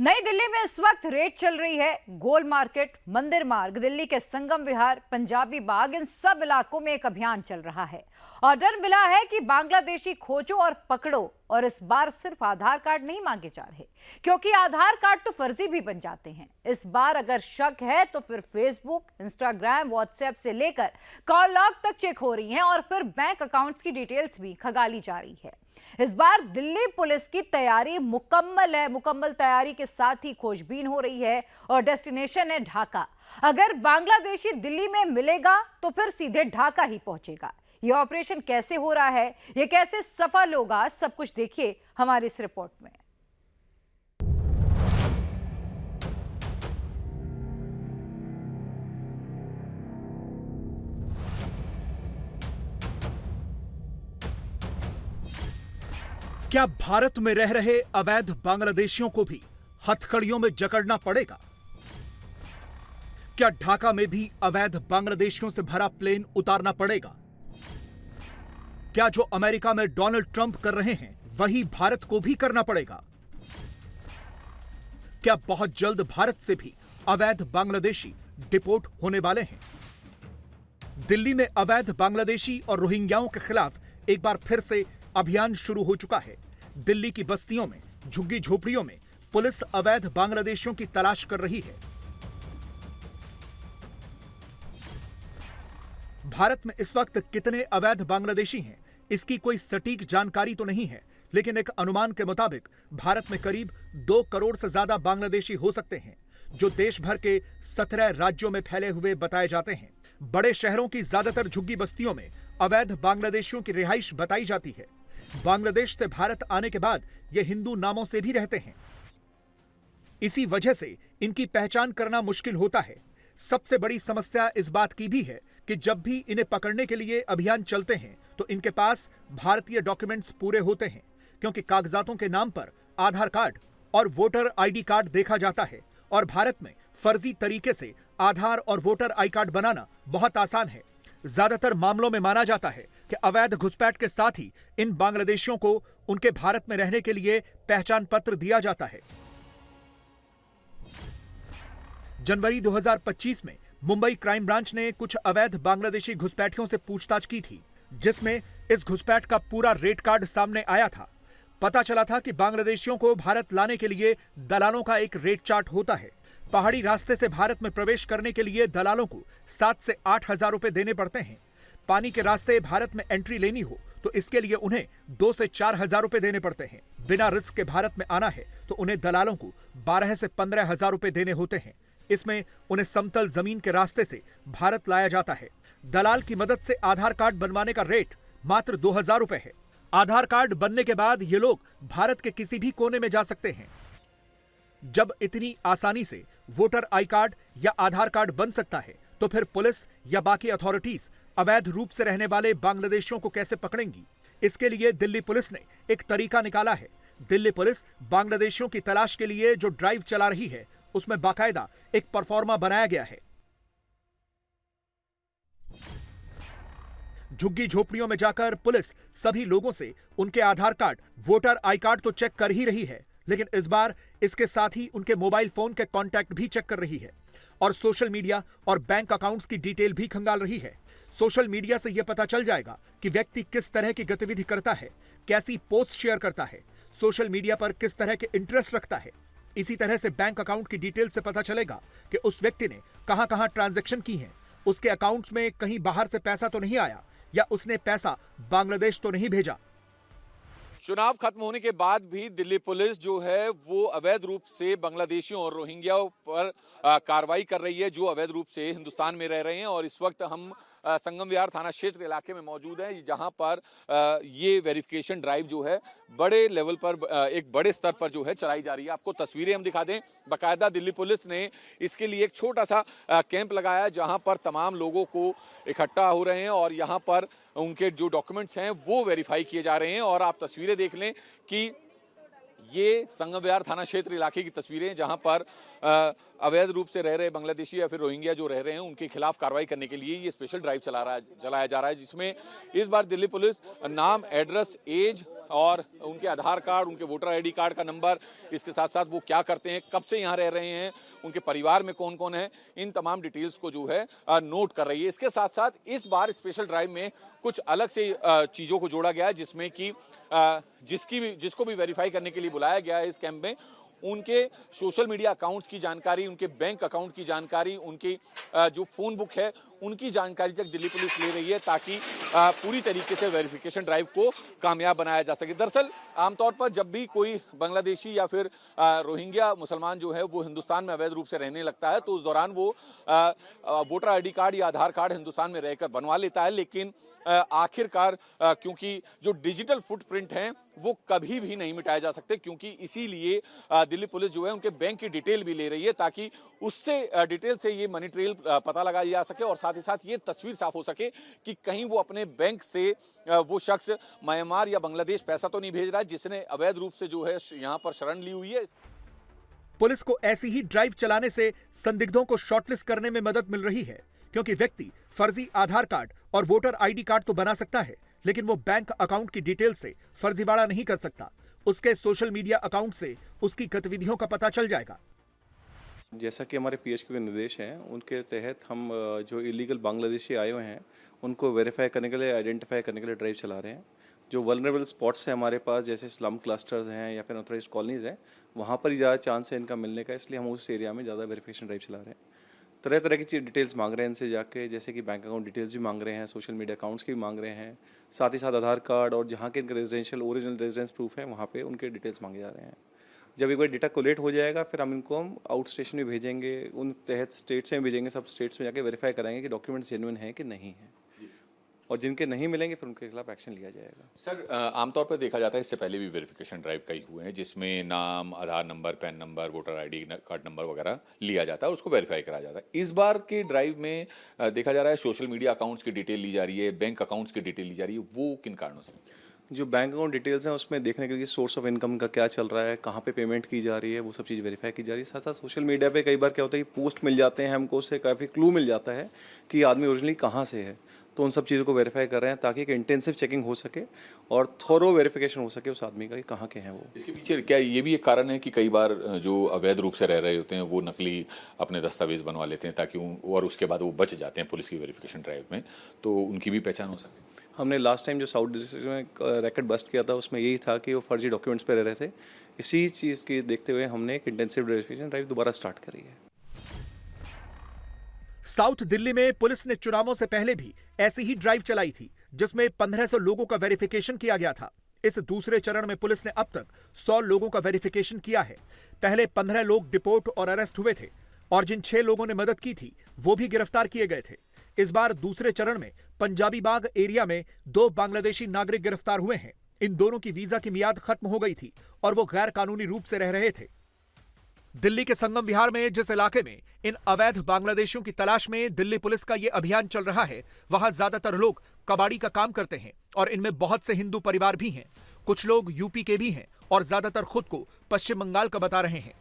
नई दिल्ली में इस वक्त रेड चल रही है। गोल मार्केट, मंदिर मार्ग, दिल्ली के संगम विहार, पंजाबी बाग, इन सब इलाकों में एक अभियान चल रहा है और डर मिला है कि बांग्लादेशी खोजो और पकड़ो। और इस बार सिर्फ आधार कार्ड नहीं मांगे जा रहे, क्योंकि आधार कार्ड तो फर्जी भी बन जाते हैं। इस बार अगर शक है तो फिर फेसबुक, इंस्टाग्राम, व्हाट्सएप से लेकर कॉल लॉग तक चेक हो रही हैं और फिर बैंक अकाउंट्स की डिटेल्स भी खंगाली जा रही है। इस बार दिल्ली पुलिस की तैयारी मुकम्मल है। मुकम्मल तैयारी के साथ ही खोजबीन हो रही है और डेस्टिनेशन है ढाका। अगर बांग्लादेशी दिल्ली में मिलेगा तो फिर सीधे ढाका ही पहुंचेगा। यह ऑपरेशन कैसे हो रहा है, यह कैसे सफल होगा, सब कुछ देखिए हमारी इस रिपोर्ट में। क्या भारत में रह रहे अवैध बांग्लादेशियों को भी हथकड़ियों में जकड़ना पड़ेगा? क्या ढाका में भी अवैध बांग्लादेशियों से भरा प्लेन उतारना पड़ेगा? क्या जो अमेरिका में डोनाल्ड ट्रंप कर रहे हैं वही भारत को भी करना पड़ेगा? क्या बहुत जल्द भारत से भी अवैध बांग्लादेशी डिपोर्ट होने वाले हैं? दिल्ली में अवैध बांग्लादेशी और रोहिंग्याओं के खिलाफ एक बार फिर से अभियान शुरू हो चुका है। दिल्ली की बस्तियों में, झुग्गी झोपड़ियों में पुलिस अवैध बांग्लादेशियों की तलाश कर रही है। भारत में इस वक्त कितने अवैध बांग्लादेशी हैं, इसकी कोई सटीक जानकारी तो नहीं है, लेकिन एक अनुमान के मुताबिक भारत में करीब 2 करोड़ से ज्यादा बांग्लादेशी हो सकते हैं, जो देश भर के 17 राज्यों में फैले हुए बताए जाते हैं। बड़े शहरों की ज्यादातर झुग्गी बस्तियों में अवैध बांग्लादेशियों की रिहाइश बताई जाती है। बांग्लादेश से भारत आने के बाद ये हिंदू नामों से भी रहते हैं। इसी वजह से इनकी पहचान करना मुश्किल होता है। सबसे बड़ी समस्या इस बात की भी है कि जब भी इन्हें पकड़ने के लिए अभियान चलते हैं तो इनके पास भारतीय डॉक्यूमेंट्स पूरे होते हैं, क्योंकि कागजातों के नाम पर आधार कार्ड और वोटर आईडी कार्ड देखा जाता है और भारत में फर्जी तरीके से आधार और वोटर आई कार्ड बनाना बहुत आसान है। ज्यादातर मामलों में माना जाता है कि अवैध घुसपैठ के साथ ही इन बांग्लादेशियों को उनके भारत में रहने के लिए पहचान पत्र दिया जाता है। जनवरी 2025 में मुंबई क्राइम ब्रांच ने कुछ अवैध बांग्लादेशी घुसपैठियों से पूछताछ की थी, जिसमें इस घुसपैठ का पूरा रेट कार्ड सामने आया था। पता चला था कि बांग्लादेशियों को भारत लाने के लिए दलालों का एक रेट चार्ट होता है। पहाड़ी रास्ते से भारत में प्रवेश करने के लिए दलालों को 7 से 8 हजार रुपए देने पड़ते हैं। पानी के रास्ते भारत में एंट्री लेनी हो तो इसके लिए उन्हें 2 से 4 हजार रुपए देने पड़ते हैं। बिना रिस्क के भारत में आना है तो उन्हें दलालों को 12 से 15 हजार रुपए देने होते हैं। इसमें उन्हें समतल जमीन के रास्ते से भारत लाया जाता है। दलाल की मदद से आधार कार्ड बनवाने का रेट मात्र 2000 रुपए है। आधार कार्ड बनने के बाद ये लोग भारत के किसी भी कोने में जा सकते हैं। जब इतनी आसानी से वोटर आई कार्ड या आधार कार्ड बन सकता है तो फिर पुलिस या बाकी अथॉरिटीज अवैध रूप से रहने वाले बांग्लादेशियों को कैसे पकड़ेंगी? इसके लिए दिल्ली पुलिस ने एक तरीका निकाला है। दिल्ली पुलिस बांग्लादेशियों की तलाश के लिए जो ड्राइव चला रही है उसमें बाकायदा एक परफॉर्मा बनाया गया है। झुग्गी झोपड़ियों में जाकर पुलिस सभी लोगों से उनके आधार कार्ड, वोटर आई कार्ड तो चेक कर ही रही है, लेकिन इस बार इसके साथ ही उनके मोबाइल फोन के कॉन्टैक्ट भी चेक कर रही है और सोशल मीडिया और बैंक अकाउंट्स की डिटेल भी खंगाल रही है। सोशल मीडिया से यह पता चल जाएगा कि व्यक्ति किस तरह की गतिविधि करता है, कैसी पोस्ट शेयर करता है, सोशल मीडिया पर किस तरह के इंटरेस्ट रखता है। इसी तरह से बैंक अकाउंट की डिटेल से पता चलेगा कि उस व्यक्ति ने कहां कहां ट्रांजैक्शन की है, उसके अकाउंट्स में कहीं बाहर से पैसा तो नहीं आया या उसने पैसा बांग्लादेश तो नहीं भेजा। चुनाव खत्म होने के बाद भी दिल्ली पुलिस जो है वो अवैध रूप से बांग्लादेशियों और रोहिंग्याओं पर कार्रवाई कर रही है, जो अवैध रूप से हिंदुस्तान में रह रहे हैं। और इस वक्त हम संगम विहार थाना क्षेत्र इलाके में मौजूद हैं, जहां पर ये वेरिफिकेशन ड्राइव जो है बड़े लेवल पर, एक बड़े स्तर पर जो है चलाई जा रही है। आपको तस्वीरें हम दिखा दें। बाकायदा दिल्ली पुलिस ने इसके लिए एक छोटा सा कैंप लगाया है, जहां पर तमाम लोगों को इकट्ठा हो रहे हैं और यहाँ पर उनके जो डॉक्यूमेंट्स हैं वो वेरीफाई किए जा रहे हैं। और आप तस्वीरें देख लें कि ये संगम विहार थाना क्षेत्र इलाके की तस्वीरें, जहां पर अवैध रूप से रह रहे बांग्लादेशी या फिर रोहिंग्या जो रह रहे हैं उनके खिलाफ कार्रवाई करने के लिए ये स्पेशल ड्राइव चलाया जा रहा है, जिसमें इस बार दिल्ली पुलिस नाम, एड्रेस, एज और उनके आधार कार्ड, उनके वोटर आईडी कार्ड का नंबर, इसके साथ साथ वो क्या करते हैं, कब से यहाँ रह रहे हैं, उनके परिवार में कौन कौन है, इन तमाम डिटेल्स को जो है नोट कर रही है। इसके साथ साथ इस बार स्पेशल ड्राइव में कुछ अलग से चीज़ों को जोड़ा गया है, जिसमें कि जिसको भी वेरीफाई करने के लिए बुलाया गया है इस कैंप में, उनके सोशल मीडिया अकाउंट्स की जानकारी, उनके बैंक अकाउंट की जानकारी, उनकी जो फ़ोन बुक है उनकी जानकारी तक दिल्ली पुलिस ले रही है, ताकि पूरी तरीके से वेरिफिकेशन ड्राइव को कामयाब बनाया जा सके। दरअसल आमतौर पर जब भी कोई बांग्लादेशी या फिर रोहिंग्या मुसलमान जो है वो हिंदुस्तान में अवैध रूप से रहने लगता है, तो उस दौरान वो वोटर आईडी कार्ड या आधार कार्ड हिंदुस्तान में रहकर बनवा लेता है, लेकिन आखिरकार क्योंकि जो डिजिटल फुटप्रिंट हैं वो कभी भी नहीं मिटाए जा सकते, क्योंकि इसीलिए दिल्ली पुलिस जो है उनके बैंक की डिटेल भी ले रही है, ताकि उससे डिटेल से ये मनी ट्रेल पता लगाया जा सके और साथ ही साथ ये तस्वीर साफ हो सके कि कहीं वो अपने बैंक से वो शख्स म्यांमार या बांग्लादेश पैसा तो नहीं भेज रहा है, जिसने अवैध रूप से जो है यहाँ पर शरण ली हुई है। पुलिस को ऐसी ही ड्राइव चलाने से संदिग्धों को शॉर्टलिस्ट करने में मदद मिल रही है, क्योंकि व्यक्ति फर्जी आधार कार्ड और वोटर आईडी कार्ड तो बना सकता है, लेकिन वो बैंक अकाउंट की डिटेल से फर्जीवाड़ा नहीं कर सकता। उसके सोशल मीडिया अकाउंट से उसकी गतिविधियों का पता चल जाएगा। जैसा कि हमारे पीएचक्यू के निर्देश हैं, उनके तहत हम जो इलीगल बांग्लादेशी आए हुए हैं उनको वेरीफाई करने के लिए, आइडेंटिफाई करने के लिए ड्राइव चला रहे हैं। जो वल्नरेबल स्पॉट्स हैं हमारे पास, जैसे स्लम क्लस्टर्स हैं या फिर अनऑथराइज्ड कॉलोनीज हैं, वहाँ पर ज़्यादा चांस है इनका मिलने का, इसलिए हम उस एरिया में ज़्यादा वेरिफिकेशन ड्राइव चला रहे हैं। तरह तरह की डिटेल्स मांग रहे हैं इनसे जाके, जैसे कि बैंक अकाउंट डिटेल्स भी मांग रहे हैं, सोशल मीडिया अकाउंट्स की भी मांग रहे हैं, साथ ही साथ आधार कार्ड और जहाँ के इनके रेजिडेंशियल ओरिजिनल रेजिडेंस प्रूफ है वहाँ पे उनके डिटेल्स मांगे जा रहे हैं। जब एक बार डेटा कोलेट हो जाएगा फिर हम इनको आउट स्टेशन में भेजेंगे, उन तहत स्टेट्स में भेजेंगे, सब स्टेट्स में जाके वेरीफाई कराएंगे कि डॉक्यूमेंट्स जेन्युइन हैं कि नहीं है, और जिनके नहीं मिलेंगे फिर उनके खिलाफ एक्शन लिया जाएगा। सर, आमतौर पर देखा जाता है, इससे पहले भी वेरिफिकेशन ड्राइव कई हुए हैं जिसमें नाम, Aadhaar number, PAN number, voter ID card number वगैरह लिया जाता है और उसको वेरीफाई कराया जाता है। इस बार के ड्राइव में देखा जा रहा है सोशल मीडिया अकाउंट्स की डिटेल ली जा रही है, बैंक अकाउंट्स की डिटेल ली जा रही है, वो किन कारणों से? जो बैंक अकाउंट डिटेल्स हैं उसमें देखने के लिए सोर्स ऑफ इनकम का क्या चल रहा है, कहाँ पे पेमेंट की जा रही है, वो सब चीज़ वेरीफाई की जा रही है। साथ साथ सोशल मीडिया पे कई बार क्या होता है कि पोस्ट मिल जाते हैं हमको, उससे काफ़ी क्लू मिल जाता है कि आदमी ओरिजिनली कहाँ से है, तो उन सब चीज़ों को वेरीफाई कर रहे हैं ताकि एक इंटेंसिव चेकिंग हो सके और थोरो वेरिफिकेशन हो सके उस आदमी का कि कहाँ के हैं वो। इसके पीछे क्या ये भी एक कारण है कि कई बार जो अवैध रूप से रह रहे होते हैं वो नकली अपने दस्तावेज बनवा लेते हैं ताकि और उसके बाद वो बच जाते हैं पुलिस की वेरिफिकेशन ड्राइव में, तो उनकी भी पहचान हो सके? हमने लास्ट टाइम जो साउथ डिस्ट्रिक्ट में रैकेट बस्ट किया था उसमें यही था कि वो फर्जी डॉक्यूमेंट्स पे रह रहे थे। इसी चीज़ की देखते हुए हमने एक इंटेंसिव वेरिफिकेशन ड्राइव दोबारा स्टार्ट करी है। साउथ दिल्ली में पुलिस ने चुनावों से पहले भी ऐसी ही ड्राइव चलाई थी, जिसमें 1500 लोगों का वेरिफिकेशन किया गया था। इस दूसरे चरण में पुलिस ने अब तक 100 लोगों का वेरिफिकेशन किया है। पहले 15 लोग डिपोर्ट और अरेस्ट हुए थे और जिन 6 लोगों ने मदद की थी वो भी गिरफ्तार किए गए थे। इस बार दूसरे चरण में पंजाबी बाग एरिया में 2 बांग्लादेशी नागरिक गिरफ्तार हुए हैं। इन दोनों की वीजा की मियाद खत्म हो गई थी और वो गैर कानूनी रूप से रह रहे थे। दिल्ली के संगम विहार में जिस इलाके में इन अवैध बांग्लादेशियों की तलाश में दिल्ली पुलिस का यह अभियान चल रहा है, वहां ज्यादातर लोग कबाड़ी का काम करते हैं और इनमें बहुत से हिंदू परिवार भी हैं। कुछ लोग यूपी के भी हैं और ज्यादातर खुद को पश्चिम बंगाल का बता रहे हैं।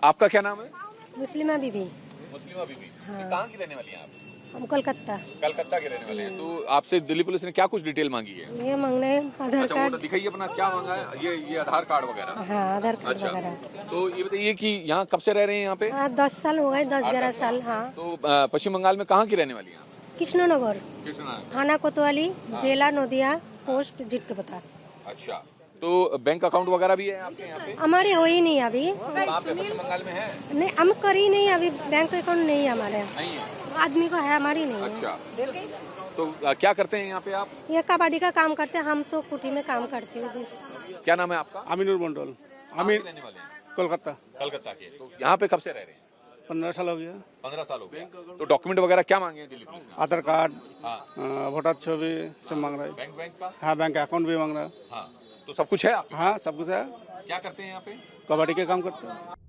आपका क्या नाम है? मुस्लिमा बीबी। मुस्लिमा बीबी। हाँ। कहाँ की रहने वाली हैं आप? हम कोलकाता। कलकत्ता के रहने वाले हैं। तो आपसे दिल्ली पुलिस ने क्या कुछ डिटेल मांगी है? ये मांगना है आधार अच्छा, कार्ड। वो दिखाइए अपना, क्या मांगा है? ये आधार कार्ड वगैरह। हाँ, आधार कार्ड अच्छा, वगैरह। तो ये बताइए कि यहाँ कब से रह रहे हैं यहाँ पे? 10 साल हो गए, 10-11 साल। हाँ। तो पश्चिम बंगाल में कहाँ की रहने वाली हैं? कृष्णनगर, कृष्णनगर, थाना कोतवाली, जिला नदिया, पोस्ट जीत के बता। अच्छा, तो बैंक अकाउंट वगैरह भी है आपके यहाँ पे? हमारे हो ही नहीं अभी। कहाँ पे पश्चिम बंगाल में है? नहीं, हम करी नहीं अभी, बैंक अकाउंट नहीं है हमारे। नहीं है? आदमी को है, हमारी नहीं है। अच्छा, तो क्या करते हैं यहाँ पे आप? ये कबाड़ी का काम करते हैं, हम तो कुटी में काम करते हैं बस। क्या नाम है आपका? आमिनुर मंडल। आमिर रहने वाले हैं? कोलकाता। कलकत्ता के। तो यहाँ पे कब से रह रहे हैं? 15 साल हो गया। 15 साल हो गए। तो डॉक्यूमेंट वगैरह क्या मांगे हैं दिल्ली पुलिस ने? आधार कार्ड, हाँ। वोटर छवि सब मांग रहा है। बैंक का? हाँ, बैंक अकाउंट भी मांग रहा है। हाँ, तो सब कुछ है आप? हाँ, सब कुछ है। क्या करते हैं यहाँ पे? कबाड़ी के काम करते हैं।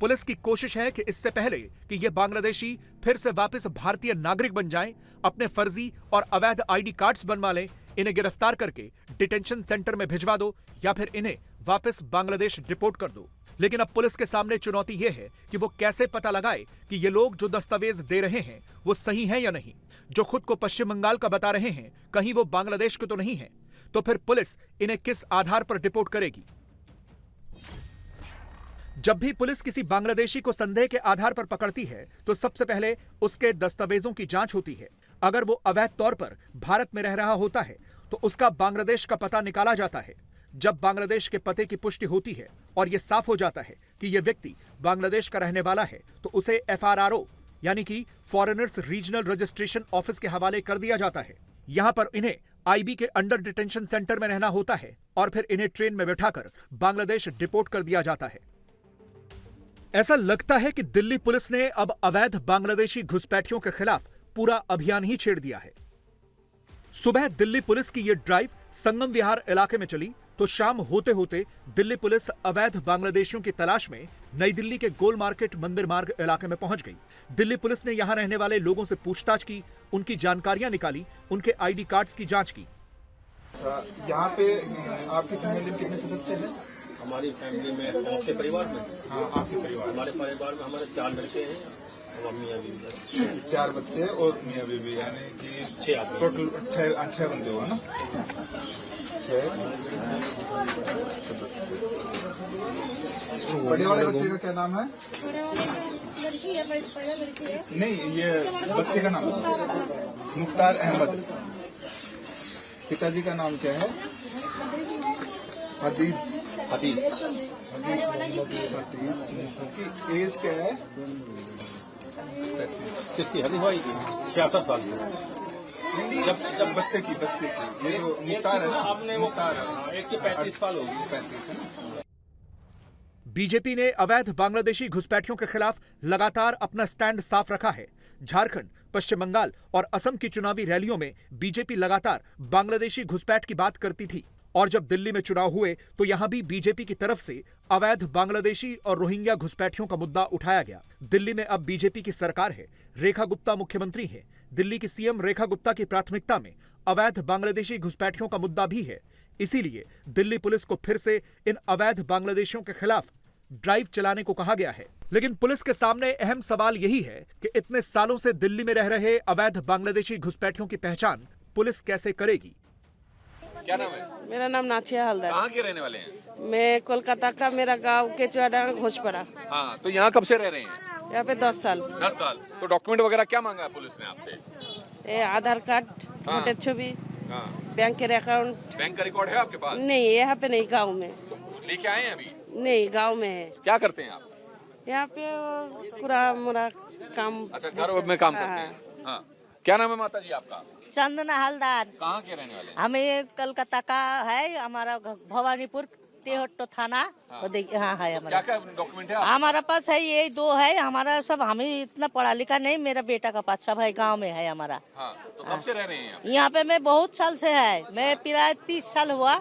पुलिस की कोशिश है कि इससे पहले कि ये बांग्लादेशी फिर से वापस भारतीय नागरिक बन जाएं, अपने फर्जी और अवैध आईडी कार्ड्स बनवा लें, इन्हें गिरफ्तार करके डिटेंशन सेंटर में भिजवा दो या फिर इन्हें वापस बांग्लादेश डिपोर्ट कर दो। लेकिन अब पुलिस के सामने चुनौती यह है कि वो कैसे पता लगाए कि ये लोग जो दस्तावेज दे रहे हैं वो सही हैं या नहीं। जो खुद को पश्चिम बंगाल का बता रहे हैं, कहीं वो बांग्लादेश के तो नहीं है। तो फिर पुलिस इन्हें किस आधार पर डिपोर्ट करेगी? जब भी पुलिस किसी बांग्लादेशी को संदेह के आधार पर पकड़ती है तो सबसे पहले उसके दस्तावेजों की जांच होती है। अगर वो अवैध तौर पर भारत में रह रहा होता है तो उसका बांग्लादेश का पता निकाला जाता है। जब बांग्लादेश के पते की पुष्टि होती है और यह साफ हो जाता है कि यह व्यक्ति बांग्लादेश का रहने वाला है तो उसे FRRO यानी कि फॉरेनर्स रीजनल रजिस्ट्रेशन ऑफिस के हवाले कर दिया जाता है। यहां पर इन्हें IB के अंडर डिटेंशन सेंटर में रहना होता है और फिर इन्हें ट्रेन में बैठाकर बांग्लादेश डिपोर्ट कर दिया जाता है। ऐसा लगता है कि दिल्ली पुलिस ने अब अवैध बांग्लादेशी घुसपैठियों के खिलाफ पूरा अभियान ही छेड़ दिया है। सुबह दिल्ली पुलिस की यह ड्राइव संगम विहार इलाके में चली तो शाम होते होते दिल्ली पुलिस अवैध बांग्लादेशियों की तलाश में नई दिल्ली के गोल मार्केट मंदिर मार्ग इलाके में पहुंच गई। दिल्ली पुलिस ने यहां रहने वाले लोगों से पूछताछ की, उनकी जानकारियां निकाली, उनके ID कार्ड्स की जांच की। यहाँ पे आपकी फैमिली में कितने सदस्य हैं? हमारी फैमिली में, आपके परिवार में? हाँ, आपके परिवार। हमारे परिवार में हमारे 4 लड़के हैं और मियाँ बीवी। 4 बच्चे और मियाँ बीवी, यानी कि 6 आदमी। टोटल 6 बंदे हो ना? 6 बड़े वाले बच्चे का क्या नाम है? नहीं, ये बच्चे का नाम मुख्तार अहमद। पिताजी का नाम क्या है? हदीस। उसकी एज क्या है? किसकी हदी हुई थी? 66 साल की। जब बच्चे की ये जो मुख्तार है ना, आपने मुख्तार एक की 35 साल होगी। 35 है ना? बीजेपी ने अवैध बांग्लादेशी घुसपैठियों के खिलाफ लगातार अपना स्टैंड साफ रखा है। झारखंड, पश्चिम बंगाल और असम की चुनावी रैलियों में बीजेपी लगातार बांग्लादेशी घुसपैठ की बात करती थी और जब दिल्ली में चुनाव हुए तो यहां भी बीजेपी की तरफ से अवैध बांग्लादेशी और रोहिंग्या घुसपैठियों का मुद्दा उठाया गया। दिल्ली में अब बीजेपी की सरकार है, रेखा गुप्ता मुख्यमंत्री है। दिल्ली की CM रेखा गुप्ता की प्राथमिकता में अवैध बांग्लादेशी घुसपैठियों का मुद्दा भी है। इसीलिए दिल्ली पुलिस को फिर से इन अवैध बांग्लादेशियों के खिलाफ ड्राइव चलाने को कहा गया है। लेकिन पुलिस के सामने अहम सवाल यही है कि इतने सालों से दिल्ली में रह रहे अवैध बांग्लादेशी घुसपैठियों की पहचान पुलिस कैसे करेगी? क्या नाम है? मेरा नाम नाचिया हल्दर। कहाँ के रहने वाले हैं? मैं कोलकाता का, मेरा गांव केचुआडा घोषपड़ा। हाँ, तो यहाँ कब से रह रहे हैं? यहाँ पे 10 साल। 10 साल। तो डॉक्यूमेंट वगैरह क्या मांगा है पुलिस ने आपसे? आधार कार्ड, वोटर छवि, बैंक के अकाउंट। बैंक का रिकॉर्ड है आपके पास? नहीं, यहाँ पे नहीं, गाँव में। लेके आए हैं अभी? नहीं, गाँव में है। क्या करते हैं आप? यहाँ पे पूरा मोरा काम। अच्छा, घर में काम करते हैं। हाँ, क्या नाम है माता जी आपका? चंदना हलदार। कहाँ के रहने वाले हैं? हमें कलकत्ता का है, हमारा भवानीपुर टेहट्टो थाना। हाँ है हमारा। क्या डॉक्यूमेंट है? हमारा पास है ये 2 है हमारा। सब हमें इतना पढ़ा लिखा नहीं, मेरा बेटा का पास सब है, गांव में है हमारा। हाँ, तो कब से रह रहे हैं यहाँ पे? मैं बहुत साल से है, मैं प्राय 30 साल हुआ।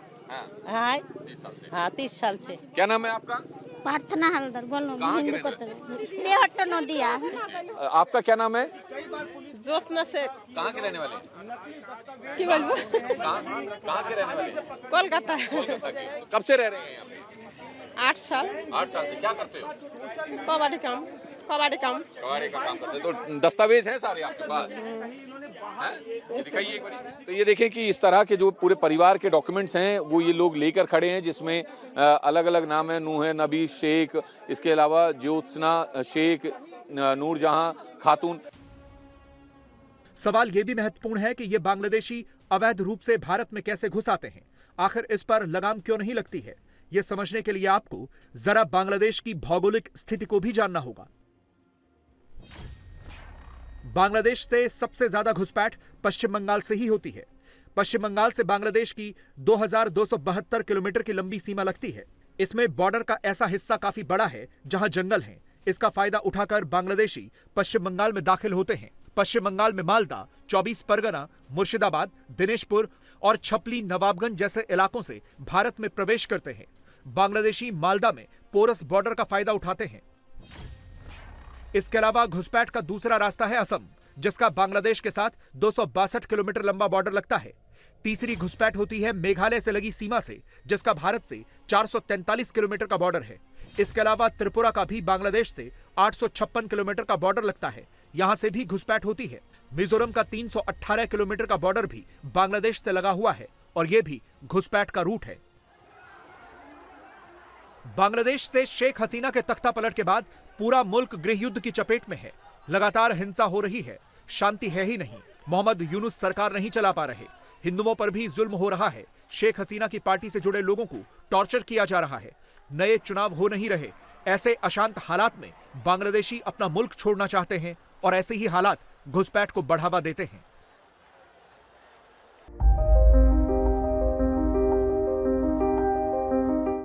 हाँ, 30 साल से। हाँ, 30 साल से। क्या नाम है आपका? प्रार्थना हलदर। बोलो। कहाँ के रहने नदिया। आपका क्या नाम है? जोशना से। कहाँ के रहने वाले हैं? की बोलबो? कहाँ के रहने वाले हैं? कोलकाता। कोलकाता के। तो कब से रह रहे हैं यहाँ पे? 8 साल। 8 साल से। क्या करते हो? कबाड़ी काम। कबाड़ी का काम करते हो। तो दस्तावेज हैं सारे आपके पास? ये दिखाइए एक बार। तो ये देखें कि इस तरह के जो पूरे परिवार के डॉक्यूमेंट्स हैं वो ये लोग लेकर खड़े हैं, जिसमें अलग अलग नाम है। नूह है, नबी शेख, इसके अलावा ज्योत्सना शेख, नूरजहां खातून। सवाल यह भी महत्वपूर्ण है कि ये बांग्लादेशी अवैध रूप से भारत में कैसे घुस आते हैं। आखिर इस पर लगाम क्यों नहीं लगती है? यह समझने के लिए आपको जरा बांग्लादेश की भौगोलिक स्थिति को भी जानना होगा। बांग्लादेश से सबसे ज्यादा घुसपैठ पश्चिम बंगाल से ही होती है। पश्चिम बंगाल से बांग्लादेश की 2272 किलोमीटर की लंबी सीमा लगती है। इसमें बॉर्डर का ऐसा हिस्सा काफी बड़ा है जहां जंगल हैं। इसका फायदा उठाकर बांग्लादेशी पश्चिम बंगाल में दाखिल होते हैं। पश्चिम बंगाल में मालदा, 24 परगना, मुर्शिदाबाद, दिनेशपुर और छपली नवाबगंज जैसे इलाकों से भारत में प्रवेश करते हैं। बांग्लादेशी मालदा में पोरस बॉर्डर का फायदा उठाते हैं। इसके अलावा घुसपैठ का दूसरा रास्ता है असम, जिसका बांग्लादेश के साथ 262 किलोमीटर लंबा बॉर्डर लगता है। तीसरी घुसपैठ होती है मेघालय से लगी सीमा से, जिसका भारत से 443 किलोमीटर का बॉर्डर है। इसके अलावा त्रिपुरा का भी बांग्लादेश से 856 किलोमीटर का बॉर्डर लगता है, यहां से भी घुसपैठ होती है। मिजोरम का 318 किलोमीटर का बॉर्डर भी बांग्लादेश से लगा हुआ है और यह भी घुसपैठ का रूट है। बांग्लादेश से शेख हसीना के तख्ता पलट के बाद पूरा मुल्क गृह युद्ध की चपेट में है। लगातार हिंसा हो रही है, शांति है ही नहीं। मोहम्मद यूनुस सरकार नहीं चला पा रहे, हिंदुओं पर भी जुल्म हो रहा है। शेख हसीना की पार्टी से जुड़े लोगों को टॉर्चर किया जा रहा है। नए चुनाव हो नहीं रहे। ऐसे अशांत हालात में बांग्लादेशी अपना मुल्क छोड़ना चाहते हैं और ऐसे ही हालात घुसपैठ को बढ़ावा देते हैं।